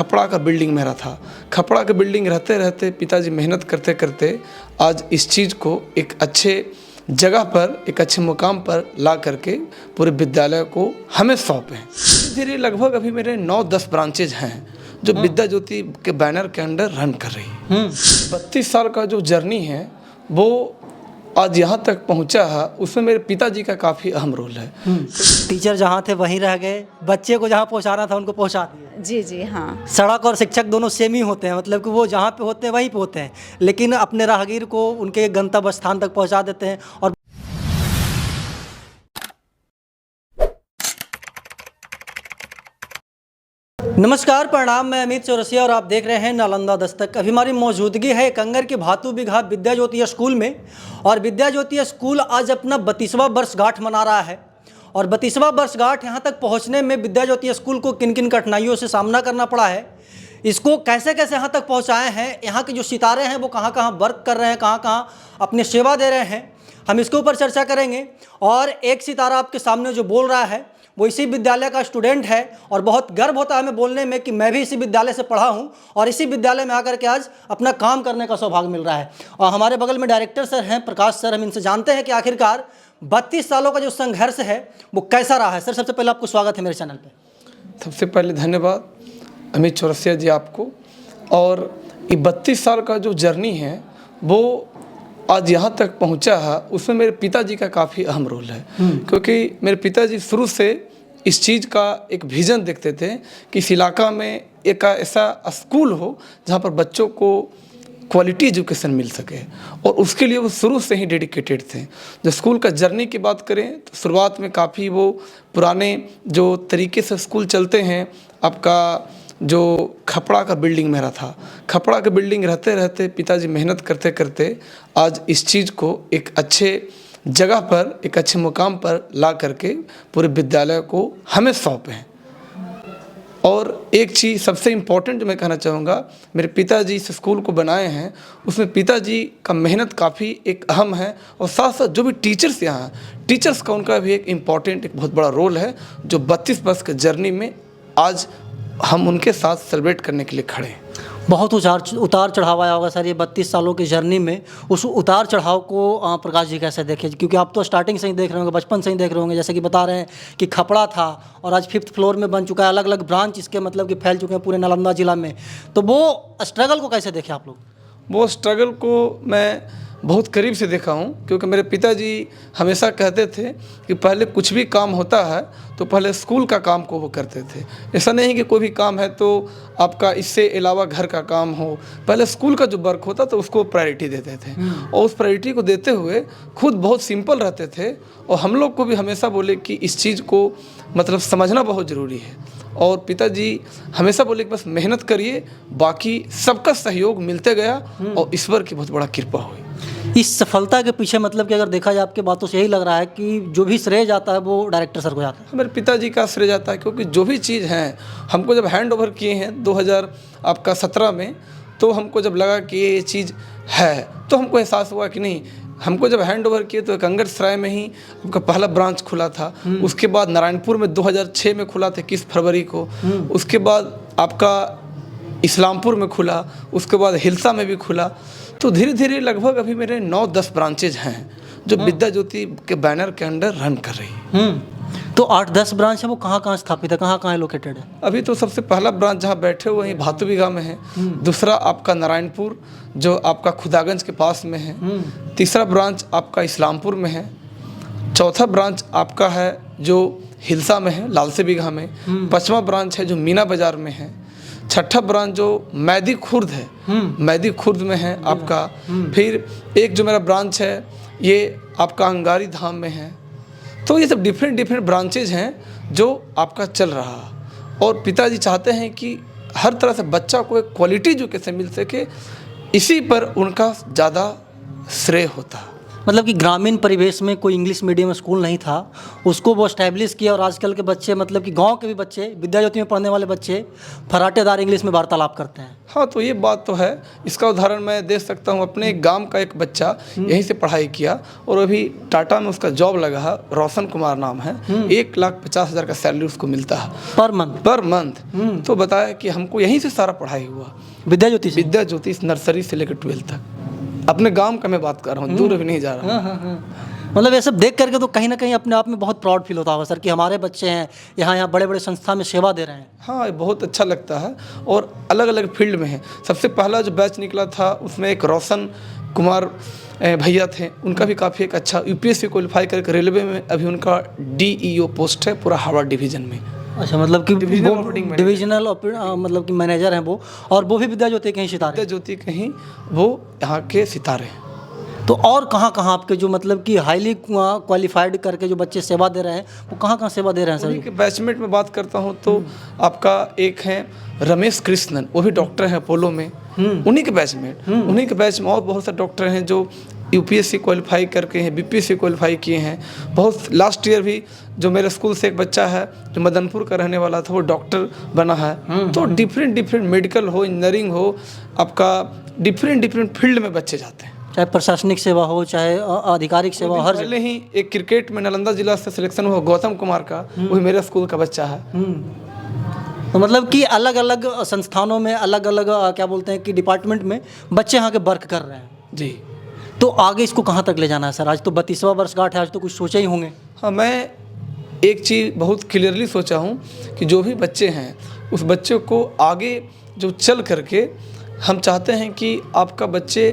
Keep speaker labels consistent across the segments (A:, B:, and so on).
A: खपड़ा का बिल्डिंग मेरा था। खपड़ा का बिल्डिंग रहते रहते पिताजी मेहनत करते करते आज इस चीज़ को एक अच्छे जगह पर, एक अच्छे मुकाम पर ला करके पूरे विद्यालय को हमें सौंपे हैं। धीरे धीरे लगभग अभी मेरे 9-10 ब्रांचेज हैं जो विद्या ज्योति के बैनर के अंडर रन कर रही है। 32 साल का जो जर्नी है वो आज यहाँ तक पहुँचा है, उसमें मेरे पिताजी का काफ़ी अहम रोल है।
B: टीचर जहाँ थे वहीं रह गए, बच्चे को जहाँ पहुँचाना था उनको पहुँचा दिया।
C: जी जी हाँ।
B: सड़क और शिक्षक दोनों सेम ही होते हैं, मतलब कि वो जहाँ पे होते हैं वहीं पे होते हैं, लेकिन अपने राहगीर को उनके गंतव्य स्थान तक पहुँचा देते हैं। और नमस्कार, प्रणाम, मैं अमित चौरसिया और आप देख रहे हैं नालंदा दस्तक। अभी हमारी मौजूदगी है कंगर के भातू बिघा विद्या ज्योति स्कूल में, और विद्या ज्योति स्कूल आज अपना 32वां वर्षगांठ मना रहा है। और 32वां वर्षगांठ यहाँ तक पहुँचने में विद्या ज्योति स्कूल को किन किन कठिनाइयों से सामना करना पड़ा है, इसको कैसे कैसे यहाँ तक पहुँचाए हैं, यहाँ के जो सितारे हैं वो कहाँ कहाँ वर्क कर रहे हैं, कहाँ कहाँ अपनी सेवा दे रहे हैं, हम इसके ऊपर चर्चा करेंगे। और एक सितारा आपके सामने जो बोल रहा है वो इसी विद्यालय का स्टूडेंट है, और बहुत गर्व होता है हमें बोलने में कि मैं भी इसी विद्यालय से पढ़ा हूं और इसी विद्यालय में आकर के आज अपना काम करने का सौभाग्य मिल रहा है। और हमारे बगल में डायरेक्टर सर हैं, प्रकाश सर, हम इनसे जानते हैं कि आखिरकार 32 सालों का जो संघर्ष है वो कैसा रहा है। सर, सबसे पहले आपको स्वागत है मेरे चैनल पर।
A: सबसे पहले धन्यवाद अमित चौरसिया जी आपको। और ये 32 साल का जो जर्नी है वो आज यहाँ तक पहुँचा है, उसमें मेरे पिताजी का काफ़ी अहम रोल है। क्योंकि मेरे पिताजी शुरू से इस चीज़ का एक विज़न देखते थे कि इस इलाका में एक ऐसा स्कूल हो जहाँ पर बच्चों को क्वालिटी एजुकेशन मिल सके, और उसके लिए वो शुरू से ही डेडिकेटेड थे। जो स्कूल का जर्नी की बात करें तो शुरुआत में काफ़ी वो पुराने जो तरीके से स्कूल चलते हैं, आपका जो खपड़ा का बिल्डिंग मेरा था। खपड़ा का बिल्डिंग रहते रहते पिताजी मेहनत करते करते आज इस चीज़ को एक अच्छे जगह पर, एक अच्छे मुकाम पर ला करके पूरे विद्यालय को हमें सौंपे हैं। और एक चीज़ सबसे इम्पोर्टेंट जो मैं कहना चाहूँगा, मेरे पिताजी इस स्कूल को बनाए हैं उसमें पिताजी का मेहनत काफ़ी एक अहम है, और साथ साथ जो भी टीचर्स यहाँ हैं, टीचर्स का उनका भी एक इम्पॉर्टेंट, एक बहुत बड़ा रोल है, जो 32 वर्ष के जर्नी में आज हम उनके साथ सेलिब्रेट करने के लिए खड़े हैं।
B: बहुत उतार चढ़ाव आया होगा सर ये 32 सालों की जर्नी में। उस उतार चढ़ाव को प्रकाश जी कैसे देखे, क्योंकि आप तो स्टार्टिंग से ही देख रहे होंगे, बचपन से ही देख रहे होंगे, जैसे कि बता रहे हैं कि खपड़ा था और आज 5th फ्लोर में बन चुका है, अलग अलग ब्रांच इसके मतलब कि फैल चुके हैं पूरे नालंदा जिला में। तो वो स्ट्रगल को कैसे देखे आप लोग? वो
A: स्ट्रगल को मैं बहुत करीब से देखा हूँ, क्योंकि मेरे पिताजी हमेशा कहते थे कि पहले कुछ भी काम होता है तो पहले स्कूल का काम को वो करते थे। ऐसा नहीं कि कोई भी काम है तो आपका इससे अलावा घर का काम हो, पहले स्कूल का जो वर्क होता तो उसको प्रायोरिटी देते थे। और उस प्रायोरिटी को देते हुए खुद बहुत सिंपल रहते थे, और हम लोग को भी हमेशा बोले कि इस चीज़ को मतलब समझना बहुत ज़रूरी है। और पिताजी हमेशा बोले कि बस मेहनत करिए, बाकी सबका सहयोग मिलते गया और ईश्वर की बहुत बड़ा कृपा हुई।
B: इस सफलता के पीछे मतलब कि अगर देखा जाए आपके बातों से यही लग रहा है कि जो भी श्रेय जाता है वो डायरेक्टर सर को जाता है।
A: मेरे पिताजी का श्रेय जाता है, क्योंकि जो भी चीज़ हैं हमको जब हैंड ओवर किए हैं 2017 में, तो हमको जब लगा कि ये चीज़ है तो हमको एहसास हुआ कि नहीं। हमको जब हैंड ओवर किए तो कंगर सराय में ही आपका पहला ब्रांच खुला था, उसके बाद नारायणपुर में 2006 में खुला था 21 फरवरी को, उसके बाद आपका इस्लामपुर में खुला, उसके बाद हिलसा में भी खुला। तो धीरे धीरे लगभग अभी मेरे 9-10 ब्रांचेज हैं जो विद्या ज्योति के बैनर के अंडर रन कर रही है।
B: तो 8-10 ब्रांच है, वो कहाँ कहाँ स्थापित है, कहाँ कहाँ लोकेटेड है?
A: अभी तो सबसे पहला ब्रांच जहाँ बैठे हुए हैं भातू बिघा में है, दूसरा आपका नारायणपुर जो आपका खुदागंज के पास में है, तीसरा ब्रांच आपका इस्लामपुर में है, चौथा ब्रांच आपका है जो हिलसा में है लालसे बिघा में, पाँचवा ब्रांच है जो मीना बाज़ार में है, छठा ब्रांच जो मैदी खुर्द है, मैदी खुर्द में है आपका। फिर एक जो मेरा ब्रांच है ये आपका अंगारी धाम में है। तो ये सब डिफरेंट ब्रांचेज हैं जो आपका चल रहा है, और पिताजी चाहते हैं कि हर तरह से बच्चा को एक क्वालिटी एजुकेशन मिल सके, इसी पर उनका ज़्यादा श्रेय होता है।
B: मतलब कि ग्रामीण परिवेश में कोई इंग्लिश मीडियम स्कूल नहीं था, उसको वो एस्टैब्लिश किया और आजकल के बच्चे मतलब कि गांव के भी बच्चे, विद्या ज्योति में पढ़ने वाले बच्चे फराटेदार इंग्लिश में वार्तालाप करते हैं।
A: हाँ, तो ये बात तो है। इसका उदाहरण मैं दे सकता हूँ। अपने गांव का एक बच्चा यहीं से पढ़ाई किया और अभी टाटा में उसका जॉब लगा है, रोशन कुमार नाम है। 1,50,000 का सैलरी उसको मिलता है पर मंथ। तो बताया कि हमको यहीं से सारा पढ़ाई हुआ,
B: विद्या ज्योति से।
A: विद्या ज्योति नर्सरी से लेकर 12th तक। अपने गांव का मैं बात कर रहा हूँ, दूर भी नहीं जा रहा।
B: मतलब ये सब देख करके तो कहीं ना कहीं अपने आप में बहुत प्राउड फील होता होगा सर कि हमारे बच्चे हैं यहाँ बड़े बड़े संस्था में सेवा दे रहे हैं।
A: हाँ, ये बहुत अच्छा लगता है और अलग अलग फील्ड में है। सबसे पहला जो बैच निकला था उसमें एक रोशन कुमार भैया थे, उनका भी काफ़ी एक अच्छा यूपीएससी क्वालिफाई करके रेलवे में अभी उनका डीईओ पोस्ट है पूरा हावड़ा डिवीज़न में।
B: अच्छा, मतलब कि
A: डिविजनल
B: मतलब कि मैनेजर हैं वो, और वो भी विद्या ज्योति के ही सितारे।
A: विद्या ज्योति कहीं वो यहाँ के सितारे हैं।
B: तो और कहाँ कहाँ आपके जो मतलब कि हाईली क्वालिफाइड करके जो बच्चे सेवा दे रहे हैं वो कहाँ कहाँ सेवा दे रहे हैं सर?
A: उन्हीं के बैचमेट में बात करता हूँ तो आपका एक है रमेश कृष्णन, वो भी डॉक्टर हैं अपोलो में। उन्हीं के बैचमेट, उन्हीं के बैच में और बहुत सारे डॉक्टर हैं जो यूपीएससी क्वालिफाई करके हैं, बीपीएससी क्वालिफाई किए हैं। बहुत लास्ट ईयर भी जो मेरे स्कूल से एक बच्चा है जो मदनपुर का रहने वाला था, वो डॉक्टर बना है। तो डिफरेंट मेडिकल हो, इंजीनियरिंग हो, आपका डिफरेंट फील्ड में बच्चे जाते हैं।
B: चाहे प्रशासनिक सेवा हो, चाहे आधिकारिक सेवा हो, हर
A: पहले ही एक क्रिकेट में नालंदा जिला से सिलेक्शन हुआ गौतम कुमार का, वो भी मेरे स्कूल का बच्चा है।
B: तो मतलब कि अलग अलग संस्थानों में अलग अलग क्या बोलते हैं कि डिपार्टमेंट में बच्चे यहाँ के वर्क कर रहे हैं
A: जी।
B: तो आगे इसको कहाँ तक ले जाना है सर? आज तो 32वां वर्षगांठ है, आज तो कुछ सोचे ही होंगे।
A: हाँ, मैं एक चीज़ बहुत क्लियरली सोचा हूँ कि जो भी बच्चे हैं उस बच्चे को आगे जो चल करके हम चाहते हैं कि आपका बच्चे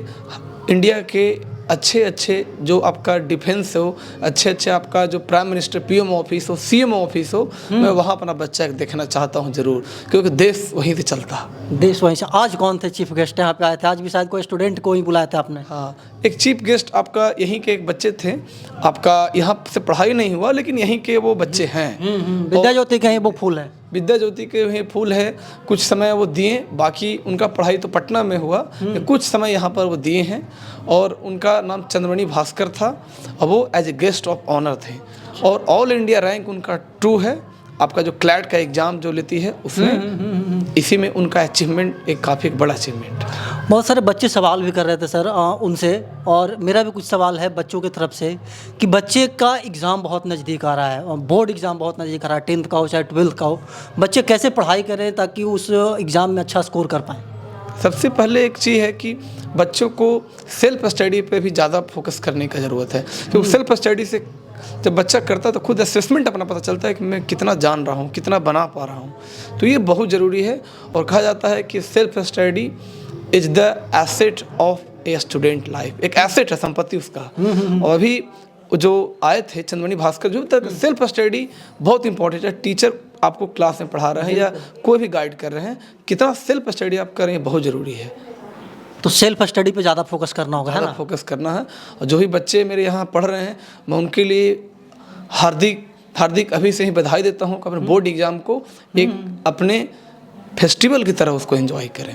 A: इंडिया के अच्छे जो आपका डिफेंस हो, अच्छे आपका जो प्राइम मिनिस्टर पीएम ऑफिस हो, सीएम ऑफिस हो, मैं वहाँ अपना बच्चा देखना चाहता हूँ ज़रूर, क्योंकि देश वहीं से चलता है।
B: देश वहीं से। आज कौन थे चीफ गेस्ट यहाँ पे आए थे? आज भी शायद कोई स्टूडेंट को ही बुलाया था आपने।
A: हाँ, एक चीफ गेस्ट आपका यहीं के एक बच्चे थे, आपका यहाँ से पढ़ाई नहीं हुआ लेकिन यहीं के वो बच्चे हैं।
B: विद्या ज्योति के वो फूल है,
A: विद्या ज्योति के वहीं फूल है। कुछ समय वो दिए, बाकी उनका पढ़ाई तो पटना में हुआ, कुछ समय यहाँ पर वो दिए हैं। और उनका नाम चंद्रमणि भास्कर था और वो as a guest of honour थे। और ऑल इंडिया रैंक उनका 2 है। आपका जो क्लैट का एग्ज़ाम जो लेती है उसमें इसी में उनका अचीवमेंट एक काफ़ी बड़ा अचीवमेंट।
B: बहुत सारे बच्चे सवाल भी कर रहे थे सर उनसे, और मेरा भी कुछ सवाल है बच्चों की तरफ से कि बच्चे का एग्ज़ाम बहुत नज़दीक आ रहा है और बोर्ड एग्ज़ाम बहुत नज़दीक आ रहा है, 10th का हो चाहे 12th का हो। बच्चे कैसे पढ़ाई करें ताकि उस एग्ज़ाम में अच्छा स्कोर कर पाएँ?
A: सबसे पहले एक चीज़ है कि बच्चों को सेल्फ स्टडी पे भी ज़्यादा फोकस करने की ज़रूरत है, क्योंकि सेल्फ स्टडी से जब बच्चा करता है तो खुद असेसमेंट अपना पता चलता है कि मैं कितना जान रहा हूँ, कितना बना पा रहा हूँ। तो ये बहुत ज़रूरी है और कहा जाता है कि self study is the asset of a student life. एक एसेट है, संपत्ति उसका। और अभी जो आए थे चंद्रमणि भास्कर, जो तक सेल्फ स्टडी बहुत इंपॉर्टेंट है। टीचर आपको क्लास में पढ़ा रहे हैं या कोई भी गाइड कर रहे हैं, कितना सेल्फ स्टडी आप कर रहे हैं बहुत ज़रूरी है।
B: तो सेल्फ स्टडी पे ज़्यादा फोकस करना होगा, है ना?
A: फोकस करना है। और जो भी बच्चे मेरे यहाँ पढ़ रहे हैं मैं उनके लिए हार्दिक अभी से ही बधाई देता हूँ कि अपने बोर्ड एग्ज़ाम को एक अपने फेस्टिवल की तरह उसको एंजॉय करें।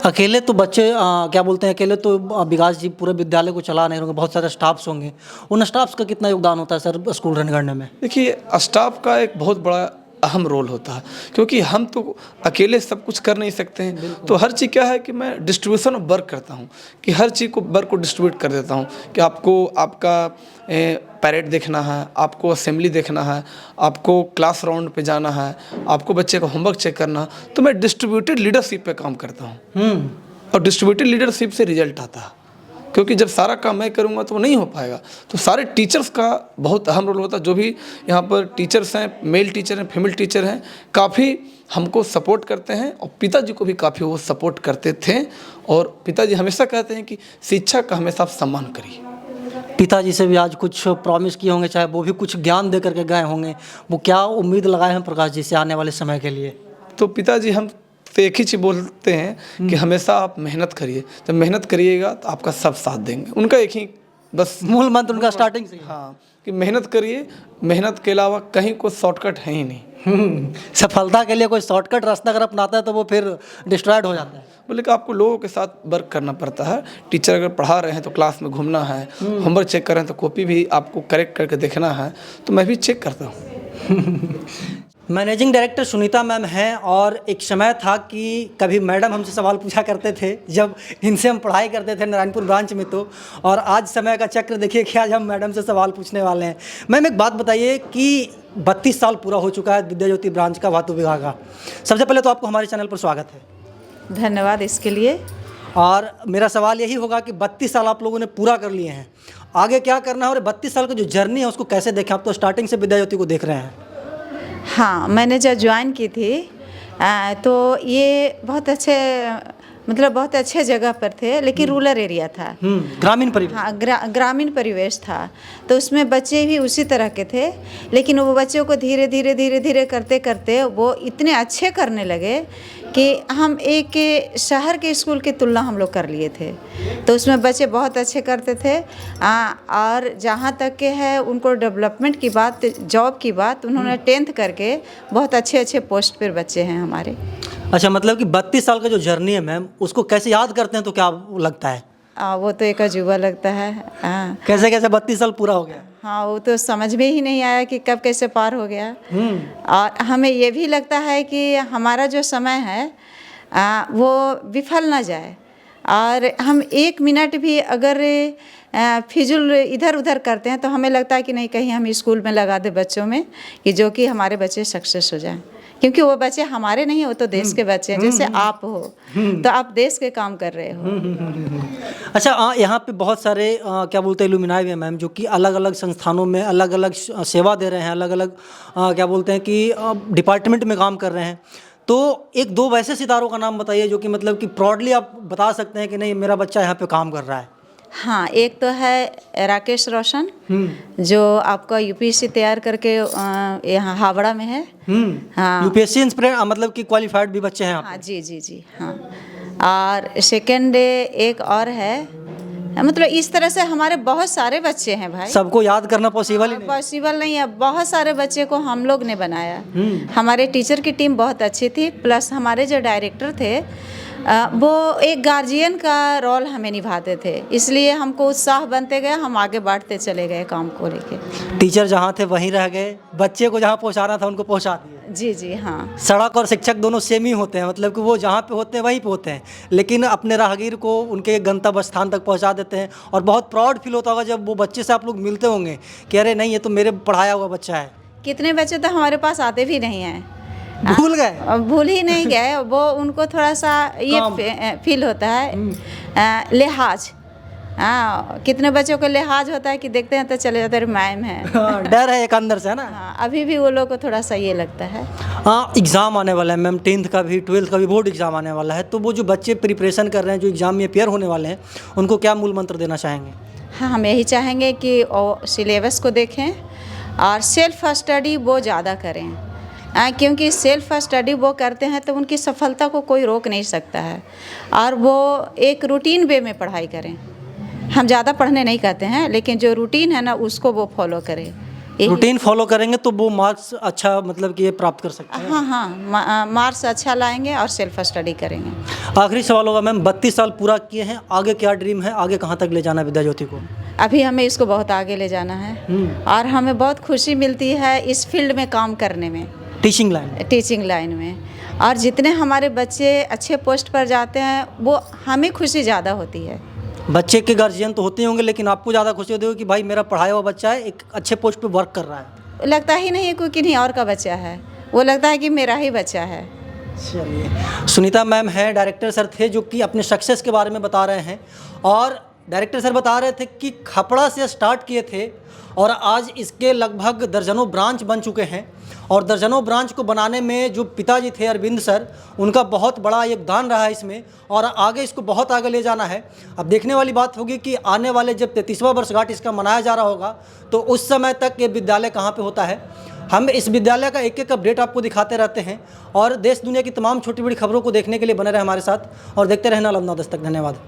B: अकेले तो बच्चे क्या बोलते हैं, अकेले तो विकास जी पूरे विद्यालय को चला नहीं होंगे, बहुत सारे स्टाफ्स होंगे। उन स्टाफ्स का कितना योगदान होता है सर स्कूल रन करने में?
A: देखिए, स्टाफ का एक बहुत बड़ा अहम रोल होता है, क्योंकि हम तो अकेले सब कुछ कर नहीं सकते हैं। तो हर चीज़ क्या है कि मैं डिस्ट्रीब्यूशन ऑफ वर्क करता हूँ, कि हर चीज़ को वर्क को डिस्ट्रीब्यूट कर देता हूँ कि आपको आपका पैरेड देखना है, आपको असेंबली देखना है, आपको क्लास राउंड पे जाना है, आपको बच्चे का होमवर्क चेक करना। तो मैं डिस्ट्रीब्यूटेड लीडरशिप पे काम करता हूँ और डिस्ट्रीब्यूटेड लीडरशिप से रिजल्ट आता है, क्योंकि जब सारा काम मैं करूँगा तो वो नहीं हो पाएगा। तो सारे टीचर्स का बहुत अहम रोल होता है। जो भी यहाँ पर टीचर्स हैं, मेल टीचर हैं, फीमेल टीचर हैं, काफ़ी हमको सपोर्ट करते हैं और पिताजी को भी काफ़ी वो सपोर्ट करते थे। और पिताजी हमेशा कहते हैं कि शिक्षा का हमेशा आप सम्मान करिए।
B: पिताजी से भी आज कुछ प्रॉमिस किए होंगे, चाहे वो भी कुछ ज्ञान दे करके गए होंगे, वो क्या उम्मीद लगाए हैं प्रकाश जी से आने वाले समय के लिए?
A: तो पिताजी हम तो एक ही चीज़ बोलते हैं कि हमेशा आप मेहनत करिए, जब मेहनत करिएगा तो आपका सब साथ देंगे। उनका एक ही बस
B: मूल मंत्र उनका स्टार्टिंग से।
A: हाँ, कि मेहनत करिए, मेहनत के अलावा कहीं कोई शॉर्टकट है ही नहीं।
B: सफलता के लिए कोई शॉर्टकट रास्ता अगर अपनाता है तो वो फिर डिस्ट्रॉयड हो जाता है।
A: बोले कि आपको लोगों के साथ वर्क करना पड़ता है। टीचर अगर पढ़ा रहे हैं तो क्लास में घूमना है, होमवर्क चेक कर रहे हैं तो कॉपी भी आपको करेक्ट करके देखना है, तो मैं भी चेक करता हूँ।
B: मैनेजिंग डायरेक्टर सुनीता मैम हैं, और एक समय था कि कभी मैडम हमसे सवाल पूछा करते थे जब इनसे हम पढ़ाई करते थे नारायणपुर ब्रांच में, तो और आज समय का चक्र देखिए कि आज हम मैडम से सवाल पूछने वाले हैं। मैम एक बात बताइए कि 32 साल पूरा हो चुका है विद्या ज्योति ब्रांच का, वातु विभाग का। सबसे पहले तो आपको हमारे चैनल पर स्वागत है।
C: धन्यवाद इसके लिए।
B: और मेरा सवाल यही होगा कि 32 साल आप लोगों ने पूरा कर लिए हैं, आगे क्या करना है और 32 साल का जो जर्नी है उसको कैसे देखें? आप तो स्टार्टिंग से विद्या ज्योति को देख रहे हैं।
C: हाँ, मैंने जब ज्वाइन की थी तो ये बहुत अच्छे, मतलब बहुत अच्छे जगह पर थे, लेकिन रूरल एरिया था।
B: ग्रामीण परिवेश।
C: हाँ, ग्रामीण परिवेश था, तो उसमें बच्चे भी उसी तरह के थे, लेकिन वो बच्चों को धीरे धीरे धीरे धीरे करते करते वो इतने अच्छे करने लगे कि हम एक शहर के स्कूल की तुलना हम लोग कर लिए थे। तो उसमें बच्चे बहुत अच्छे करते थे। और जहाँ तक के है उनको डेवलपमेंट की बात, जॉब की बात, उन्होंने 10th करके बहुत अच्छे अच्छे पोस्ट पर बच्चे हैं हमारे।
B: अच्छा, मतलब कि 32 साल का जो जर्नी है मैम, उसको कैसे याद करते हैं तो क्या लगता है?
C: वो तो एक अजूबा लगता है। हाँ,
B: कैसे कैसे 32 साल पूरा हो गया?
C: हाँ, वो तो समझ में ही नहीं आया कि कब कैसे पार हो गया। और हमें ये भी लगता है कि हमारा जो समय है वो विफल ना जाए, और हम 1 मिनट भी अगर फिजूल इधर उधर करते हैं तो हमें लगता है कि नहीं, कहीं हम स्कूल में लगा दें बच्चों में, कि जो कि हमारे बच्चे सक्सेस हो जाएं, क्योंकि वो बच्चे हमारे नहीं, वो तो देश के बच्चे हैं। जैसे आप हो तो आप देश के काम कर रहे हो।
B: अच्छा, यहाँ पे बहुत सारे क्या बोलते हैं इल्यूमिनाई हैं मैम, जो कि अलग अलग संस्थानों में अलग अलग सेवा दे रहे हैं, अलग अलग क्या बोलते हैं कि डिपार्टमेंट में काम कर रहे हैं। तो एक दो वैसे सितारों का नाम बताइए जो कि मतलब कि प्राउडली आप बता सकते हैं कि नहीं, मेरा बच्चा यहाँ पे काम कर रहा है।
C: हाँ, एक तो है राकेश रोशन, जो आपका यूपीएससी तैयार करके यहाँ हावड़ा में है। हाँ,
B: यूपीएससी इंस्पिरेट, मतलब कि क्वालिफाइड भी बच्चे हैं आप?
C: हाँ जी जी जी, हाँ। और सेकंड एक और है, मतलब इस तरह से हमारे बहुत सारे बच्चे हैं भाई।
B: सबको याद करना पॉसिबल ही नहीं?
C: पॉसिबल नहीं है। बहुत सारे बच्चे को हम लोग ने बनाया। हमारे टीचर की टीम बहुत अच्छी थी, प्लस हमारे जो डायरेक्टर थे वो एक गार्जियन का रोल हमें निभाते थे, इसलिए हमको उत्साह बनते गए, हम आगे बढ़ते चले गए काम को लेके।
B: टीचर जहाँ थे वहीं रह गए, बच्चे को जहाँ पहुँचाना था उनको पहुँचा दिया।
C: जी जी, हाँ।
B: सड़क और शिक्षक दोनों सेम ही होते हैं, मतलब कि वो जहाँ पे होते हैं वहीं पे होते हैं, लेकिन अपने राहगीर को उनके गंतव्य स्थान तक पहुँचा देते हैं। और बहुत प्राउड फील होता होगा जब वो बच्चे से आप लोग मिलते होंगे कि अरे नहीं, ये तो मेरे पढ़ाया हुआ बच्चा है।
C: कितने बच्चे तो हमारे पास आते भी नहीं हैं,
B: भूल गए?
C: भूल ही नहीं गए, वो उनको थोड़ा सा ये फील होता है लिहाज। हाँ, कितने बच्चों को लिहाज होता है कि देखते हैं तो चले जाते हैं, मैम है।
B: डर है एक अंदर से, है ना?
C: हाँ, अभी भी वो लोग को थोड़ा सा ये लगता है।
B: हाँ, एग्ज़ाम आने वाला है मैम, 10th का भी 12th का भी बोर्ड एग्ज़ाम आने वाला है, तो वो जो बच्चे प्रिपरेशन कर रहे हैं, जो एग्ज़ाम में अपियर होने वाले हैं, उनको क्या मूल मंत्र देना चाहेंगे?
C: हाँ, हम यही चाहेंगे कि सिलेबस को देखें और सेल्फ स्टडी वो ज़्यादा करें। क्योंकि सेल्फ स्टडी वो करते हैं तो उनकी सफलता को कोई रोक नहीं सकता है, और वो एक रूटीन वे में पढ़ाई करें। हम ज़्यादा पढ़ने नहीं कहते हैं, लेकिन जो रूटीन है ना उसको वो फॉलो करें।
B: रूटीन फॉलो करेंगे तो वो मार्क्स अच्छा, मतलब कि ये प्राप्त कर सकते हैं।
C: हाँ हाँ, मार्क्स अच्छा लाएंगे और सेल्फ स्टडी करेंगे।
B: आखिरी सवाल होगा मैम, 32 साल पूरा किए हैं, आगे क्या ड्रीम है, आगे कहाँ तक ले जाना है विद्या ज्योति को?
C: अभी हमें इसको बहुत आगे ले जाना है, और हमें बहुत खुशी मिलती है इस फील्ड में काम करने में,
B: टीचिंग लाइन
C: में। और जितने हमारे बच्चे अच्छे पोस्ट पर जाते हैं वो हमें खुशी ज़्यादा होती है।
B: बच्चे के गार्जियन तो होते होंगे, लेकिन आपको ज़्यादा खुशी होती होगी कि भाई मेरा पढ़ाया हुआ बच्चा है, एक अच्छे पोस्ट पे वर्क कर रहा है।
C: लगता ही नहीं है कोई किन्हीं और का बच्चा है, वो लगता है कि मेरा ही बच्चा है।
B: चलिए, सुनीता मैम है, डायरेक्टर सर थे जो कि अपने सक्सेस के बारे में बता रहे हैं। और डायरेक्टर सर बता रहे थे कि खपड़ा से स्टार्ट किए थे और आज इसके लगभग दर्जनों ब्रांच बन चुके हैं। और दर्जनों ब्रांच को बनाने में जो पिताजी थे अरविंद सर, उनका बहुत बड़ा योगदान रहा है इसमें, और आगे इसको बहुत आगे ले जाना है। अब देखने वाली बात होगी कि आने वाले जब 33वां वर्षगांठ इसका मनाया जा रहा होगा तो उस समय तक ये विद्यालय कहाँ पे होता है। हम इस विद्यालय का एक एक अपडेट आपको दिखाते रहते हैं, और देश दुनिया की तमाम छोटी बड़ी खबरों को देखने के लिए बने रहे हमारे साथ और देखते रहना नालंदा दस्तक। धन्यवाद।